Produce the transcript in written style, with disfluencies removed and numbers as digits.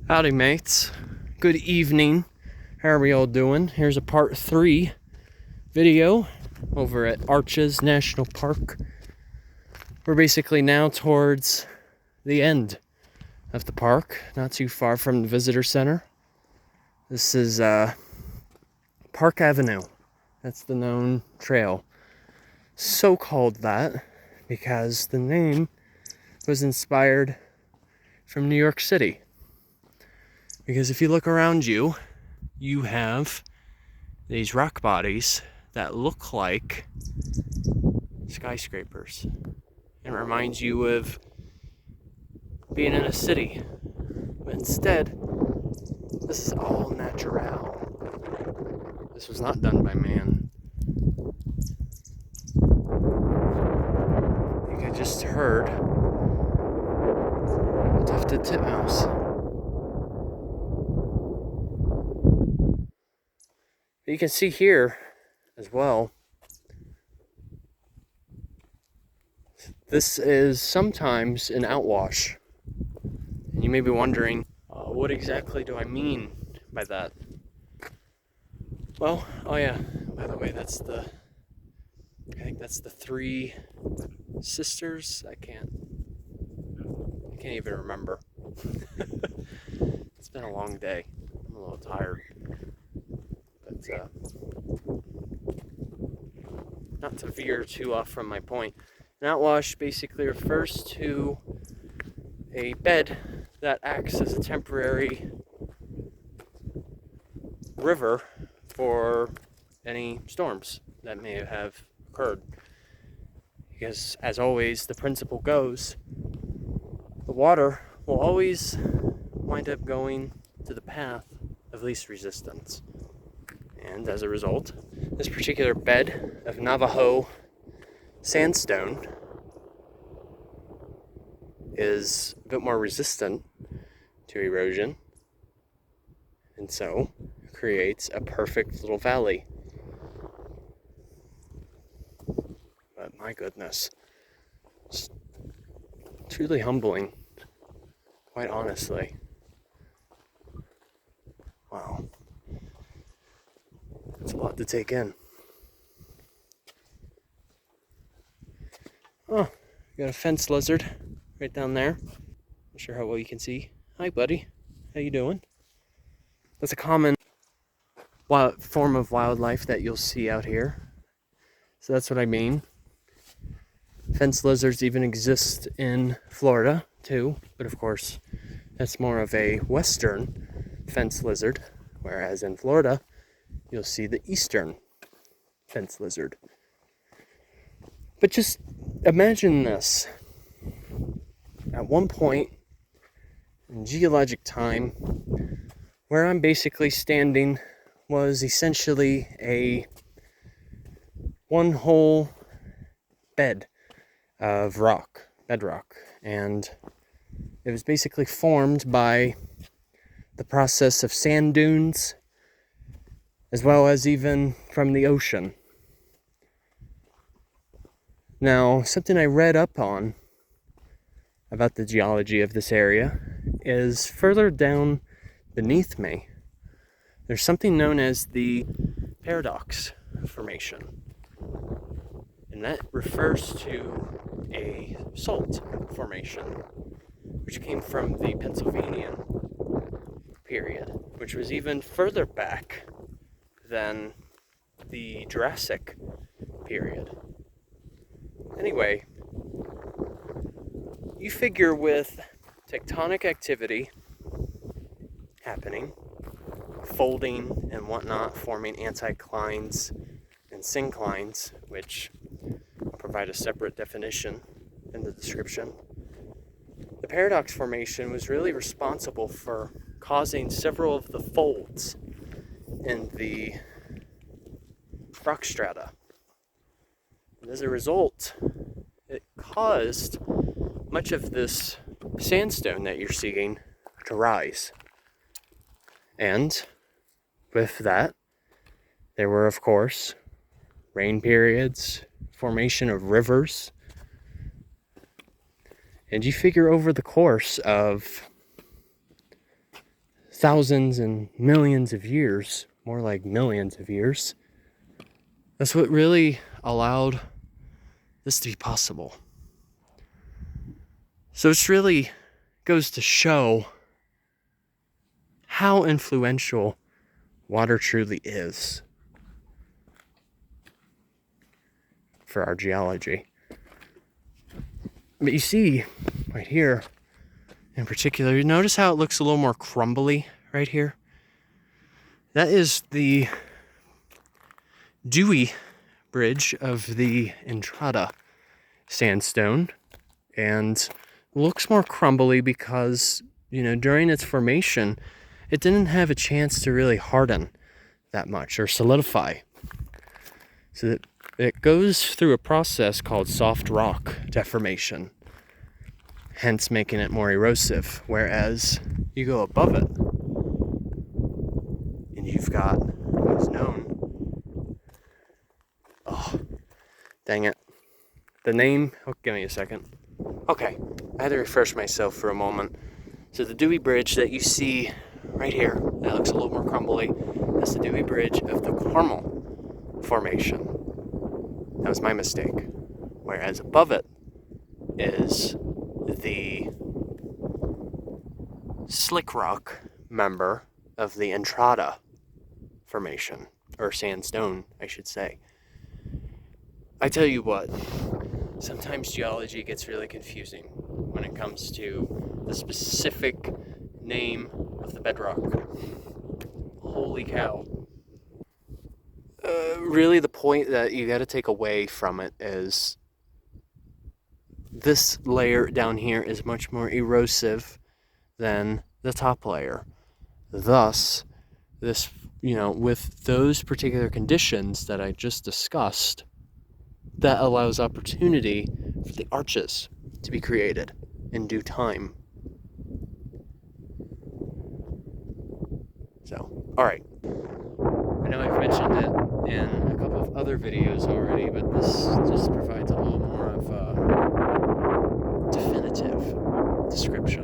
Howdy mates, good evening. How are we all doing? Here's a part 3 video over at Arches National Park. We're basically now towards the end of the park, not too far from the visitor center. This is Park Avenue. That's the known trail. So called that because the name was inspired from New York City. Because if you look around you, you have these rock bodies that look like skyscrapers. It reminds you of being in a city. But instead, this is all natural. This was not done by man. I think I just heard a tufted titmouse. You can see here as well, this is sometimes an outwash. And you may be wondering, what exactly do I mean by that? Well, oh yeah, by the way, I think that's the three sisters. I can't even remember. It's been a long day. I'm a little tired. But not to veer too off from my point, an outwash basically refers to a bed that acts as a temporary river for any storms that may have occurred. Because, as always, the principle goes, the water will always wind up going to the path of least resistance. And as a result, this particular bed of Navajo Sandstone is a bit more resistant to erosion, and so creates a perfect little valley. But my goodness, it's truly humbling, quite honestly. Wow. It's a lot to take in. Oh, we got a fence lizard right down there. Not sure how well you can see. Hi, buddy. How you doing? That's a common form of wildlife that you'll see out here. So that's what I mean. Fence lizards even exist in Florida too, but of course that's more of a western fence lizard, whereas in Florida you'll see the eastern fence lizard. But just imagine this. At one point in geologic time, where I'm basically standing was essentially a one whole bed of bedrock, and it was basically formed by the process of sand dunes as well as even from the ocean. Now, something I read up on about the geology of this area is further down beneath me, there's something known as the paradox formation. And that refers to a salt formation, which came from the Pennsylvanian period, which was even further back than the Jurassic period. Anyway, you figure with tectonic activity happening, folding and whatnot, forming anticlines and synclines, which I'll provide a separate definition in the description. The paradox formation was really responsible for causing several of the folds in the rock strata. And as a result, it caused much of this sandstone that you're seeing to rise. And with that, there were, of course, rain periods, formation of rivers. And you figure over the course of thousands and millions of years, more like millions of years. That's what really allowed this to be possible. So it's really goes to show how influential water truly is for our geology. But you see right here in particular, you notice how it looks a little more crumbly right here? That is the Dewey Bridge of the Entrada Sandstone, and looks more crumbly because, during its formation, it didn't have a chance to really harden that much or solidify. So that it goes through a process called soft rock deformation, hence making it more erosive. Whereas you go above it, and you've got what's known. Oh, dang it. The name, give me a second. Okay, I had to refresh myself for a moment. So the Dewey Bridge that you see right here, that looks a little more crumbly, that's the Dewey Bridge of the Carmel Formation. That was my mistake. Whereas above it is the slick rock member of the Entrada Formation, or sandstone, I should say. I tell you what, sometimes geology gets really confusing when it comes to the specific name of the bedrock. Holy cow. Really, the point that you got to take away from it is this layer down here is much more erosive than the top layer. Thus, this, with those particular conditions that I just discussed, that allows opportunity for the arches to be created in due time. So, alright. I know I've mentioned it in a couple of other videos already, but this just provides a little more of a definitive description